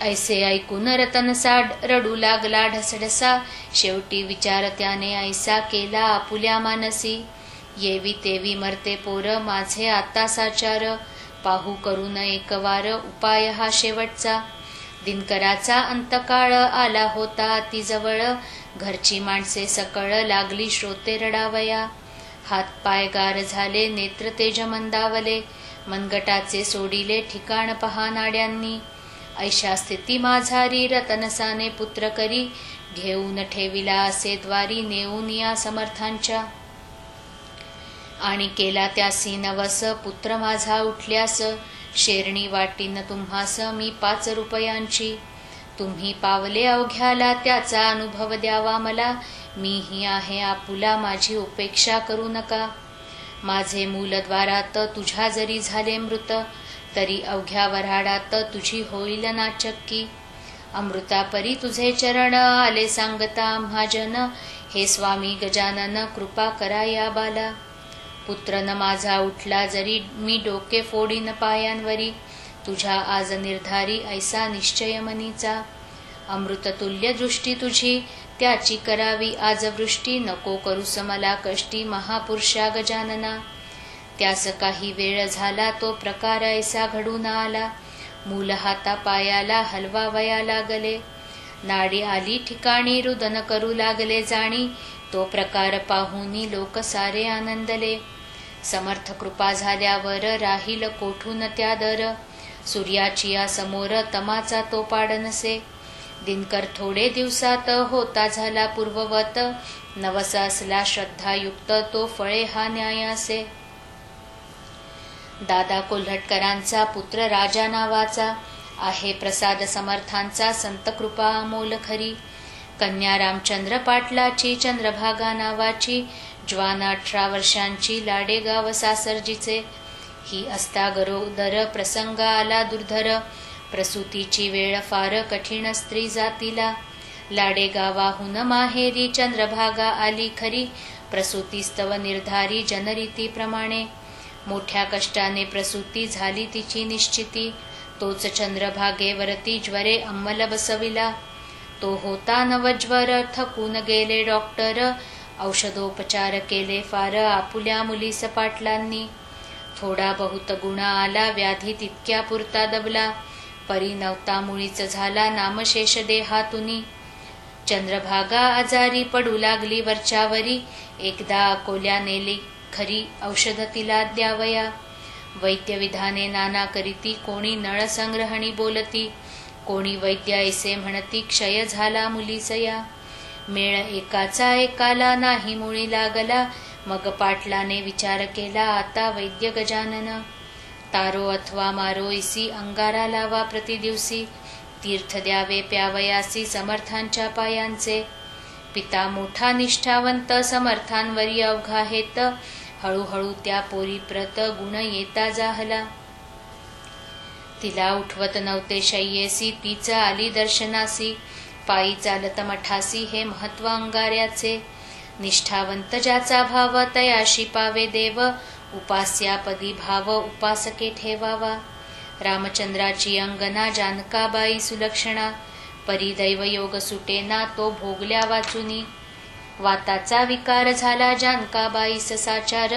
ऐसे ऐकून रतनसाड रडू लागला ढसढसा. शेवटी विचार त्याने ऐसा केला आपुल्या मानसी. येवी तेवी मरते पोर माझे आता साचार. पाहू करून एक वार उपाय हा शेवटचा. दिनकराचा अंतकाळ आला होता अति जवळ. घरची माणसे सकळ लागली श्रोते रडावया. हात पाय गार झाले नेत्र तेज मंदावले. मनगटाचे सोडिले ठिकाण पहा नाड्यांनी. ऐशा स्थिती माझारी रतनसाने पुत्र करी. घेऊन ठेविला असे द्वारी नेऊन या समर्थांच्या. आणि केला त्यासी नवस पुत्र माझा उठल्यास. शेरणी वाटीन तुम्हास मी 5 रुपयांची. तुम्ही पावले अवघ्याला त्याचा अनुभव द्यावा मला. मीही आहे आपुला माझी उपेक्षा करू नका. माझे मूलद्वारात तुझ्या जरी झाले मृत. तरी अवघ्या वऱ्हाडात तुझी होईल नाचक्की. अमृतापरी तुझे चरण आले सांगता आम्हा जन. हे स्वामी गजानन कृपा करा या बाला. पुत्र न माझा उठला जरी मी डोके फोडीन पायांवरी. तुझ्या आज निर्धारी ऐसा निश्चय मनीचा. अमृततुल्य दृष्टी तुझी त्याची करावी आज वृष्टी. नको करूस मला कष्टी महापुरुषा गजानना. त्यास काही वेळ झाला तो प्रकार ऐसा घडून आला. मूल हाता पायाला हलवावया लागले. नाडी आली ठिकाणी रुदन करू लागले जाणी. तो प्रकार पाहुनी लोक सारे आनंदले. समर्थ कृपा झाल्यावर राहील कोठून त्या दर. सूर्याची या समोर तमाचा तो पाडनसे. दिनकर थोडे दिवसात होता झाला पूर्ववत. नवसा असला श्रद्धायुक्त तो फळे हा न्यायासे. दादा कोल्हटकरांचा पुत्र राजा नावाचा. आहे प्रसाद समर्थांचा संत कृपा अमोल खरी. कन्या रामचंद्र पाटलाची चंद्रभागा नावाची. ज्वान 18 वर्षांची लाडेगाव सासरजीचे. ही असता गरोदर प्रसंग आला दुर्धर. प्रसूतीची वेळ फार कठीण स्त्री जातीला. लाडेगावाहून माहेरी चंद्रभागा आली खरी. प्रसूतीस्तव निर्धारी जनरीतीप्रमाणे. मोठ्या कष्टाने प्रसूती झाली तिची निश्चिती. तोच चंद्रभागेवरती ज्वरे अंमल बसविला. तो होता नवज्वर थकून गेले डॉक्टर. औषधोपचार केले फार आपुल्या मुलीस पाटलांनी. थोडा बहुत गुण आला व्याधी तितक्या पुरता दबला. परी नवता मुळीच झाला नामशेष देहातुनी. चंद्रभागा आजारी पडू लागली वरच्यावरी. एकदा अकोल्या नेली खरी औषध तिला द्यावया. वैद्य विधाने नाना करीती. कोणी नळ संग्रहणी बोलती. कोणी वैद्य ऐसे म्हणती क्षय झाला मुलीसया. मेळ एकाचा एकाला नाही मुळी लागला. मग पाटलाने विचार केला आता वैद्य गजानन. तारो अथवा मारो इसी अंगारा लावा प्रतिदिवसी. तीर्थ द्यावे प्यावयासी समर्थांच्या पायांचे. पिता मोठा निष्ठावंत समर्थांवरी अवघा हेत. हळूहळू त्या पोरी प्रत गुण येता जाहला. तिला उठवत नव्हते शय्येसी. तीच आली दर्शनासी. पायी चालत मठासी हे महत्व अंगाऱ्याचे. निष्ठावंत ज्याचा भाव तयाशी पावे देव. उपास्यापदी भाव उपासके ठेवावा. रामचंद्राची अंगना जानकाबाई सुलक्षणा. परिदैव योग सुटेना तो भोगल्या वाचुनी. वाताचा विकार झाला जानकाबाईस साचार.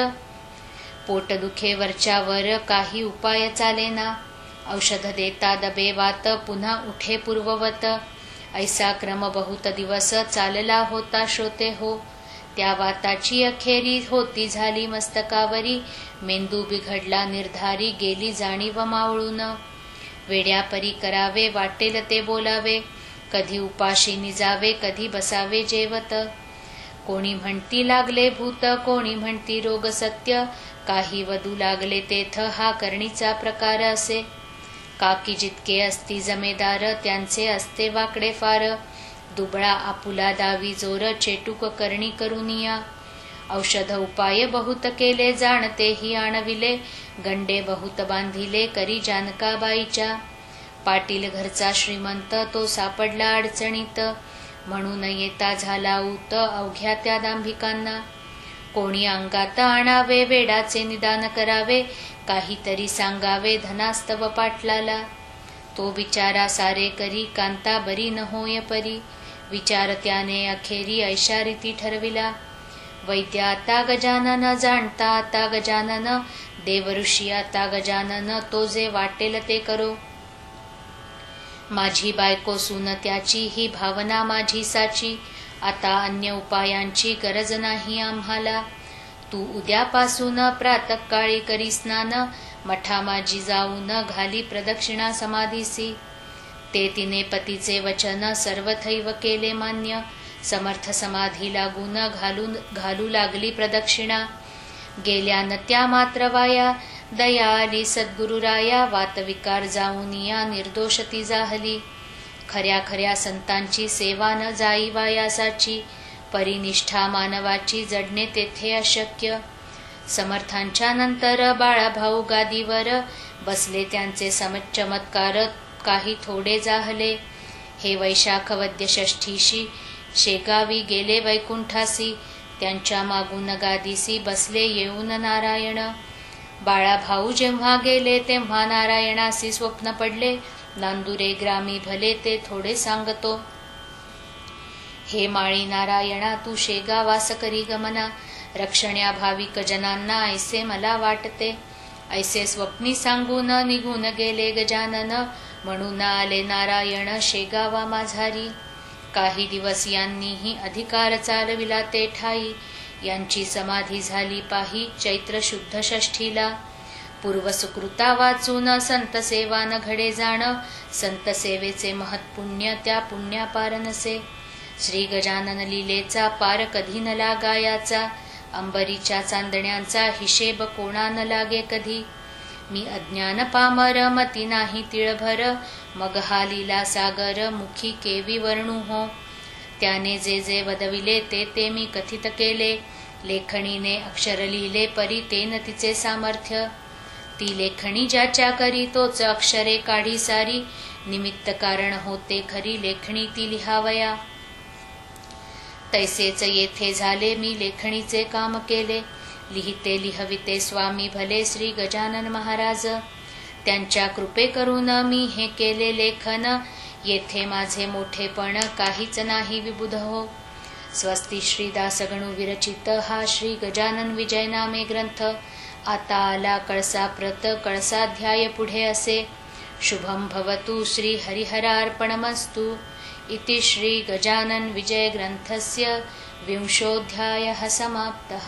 पोटदुखे वरच्यावर काही उपाय चालेना. औषध देता दबे वात पुन्हा उठे पूर्ववत. ऐसा क्रम बहुत दिवस चालला होता श्रोते हो. त्या वाताची अखेरी होती झाली मस्तकावरी. मेंदू बिघडला निर्धारी गेली जाणीव मावळून. वेड्यापरी करावे वाटेल ते बोलावे. कधी उपाशी निजावे कधी बसावे जेवत. कोणी म्हणती लागले भूत कोणी म्हणती रोग सत्य. काही वधू लागले तेथ हा करणीचा प्रकार असे. काकी जितके असती जमेदार त्यांचे असते वाकडे फार. दुबळा आपुला दावी जोर चेटूक करणी करुनिया. औषध उपाय बहुत केले जाणतेही आणविले. गंडे बहुत बांधिले करी जानकाबाईच्या. पाटील घरचा श्रीमंत तो सापडला अडचणीत. म्हणून येता झाला ऊत अवघ्या त्या दांभिकांना. कोणी अंगात आणावे वेडाचे निदान करावे. काहीतरी सांगावे धनास्तव पाटलाला. तो बिचारा सारे करी कांता बरी न होय परी. विचार त्याने अखेरी ऐशा रीती ठरविला. वैद्य आता गजानन जाणता आता गजानन. देव ऋषी आता गजानन. तो जे वाटेल ते करो. माझी बायको सून त्याची ही भावना माझी साची. आता अन्य उपायांची गरज नाही आम्हाला. तू उद्यापासून प्रातःकाळी करी स्नान. मठा माझी जाऊन घाली प्रदक्षिणा समाधीसी. ते तिने पतीचे वचन सर्वथैव केले मान्य. समर्थ समाधी लागून घालू लागली प्रदक्षिणा. गेल्यान त्या मात्र वाया. दया आली सद्गुरुराया. वातविकार जाऊन या निर्दोषती जाहली. खऱ्या खऱ्या संतांची सेवा न जाई वायासाची. परिनिष्ठा मानवाची जडणे तेथे अशक्य. समर्थांच्या नंतर बाळाभाऊ गादीवर बसले. त्यांचे चमत्कार काही थोडे जाहले. हे वैशाख वद्य षष्ठीशी शेगावी गेले वैकुंठासी. त्यांच्या मागून गादीसी बसले येऊन नारायण. बाळाभाऊ जेव्हा गेले तेव्हा नारायणासी स्वप्न पडले. नांदुरे ग्रामी भले ते थोडे सांगतो. हे माळी नारायणा तू शेगावास करी गमना. रक्षण्या भाविक जनांना ऐसे मला वाटते. ऐसे स्वप्नी सांगून निघून गेले गजानन. म्हणून आले नारायण शेगावा माझारी. काही दिवस यांनीही अधिकार चालविला ते ठाई. यांची समाधी झाली पाही चैत्र शुद्ध षष्ठीला. पूर्व सुकृता वाचून संत सेवा न घडे जाण. संत सेवेचे महत्पुण्य त्या पुण्यापार नसे. श्री गजानन लीलेचा पार कधी न लागायाचा. अंबरीच्या चांदण्यांचा हिशेब कोणा न लागे कधी. मी अज्ञान पामर मती नाही तिळभर. मग हा लीला सागर मुखी केवी वर्णू हो. त्याने जे जे वदविले ते ते मी कथित केले. लेखणीने अक्षर लिहिले परी तेन तिचे सामर्थ्य. ती लेखणी ज्याच्या करी तोच अक्षरे काढी सारी. निमित्त कारण होते खरी लेखणी ती लिहावया. तैसेच येथे झाले मी लेखणीचे काम केले. लिहिते लिहविते स्वामी भले श्री गजानन महाराज. त्यांच्या कृपे करून मी हे केले लेखन. येथे माझे मोठेपण काहीच नाही विबुध हो. स्वस्ती श्री दासगणू विरचित हा श्री गजानन विजय नामे ग्रंथ. आता आला कळसाप्रत कळसाध्याय पुढे असे. शुभम भवतु श्री हरिहरार्पणमस्तु. इति श्री गजानन विजय ग्रंथस्य 20ोऽध्यायः समाप्तः.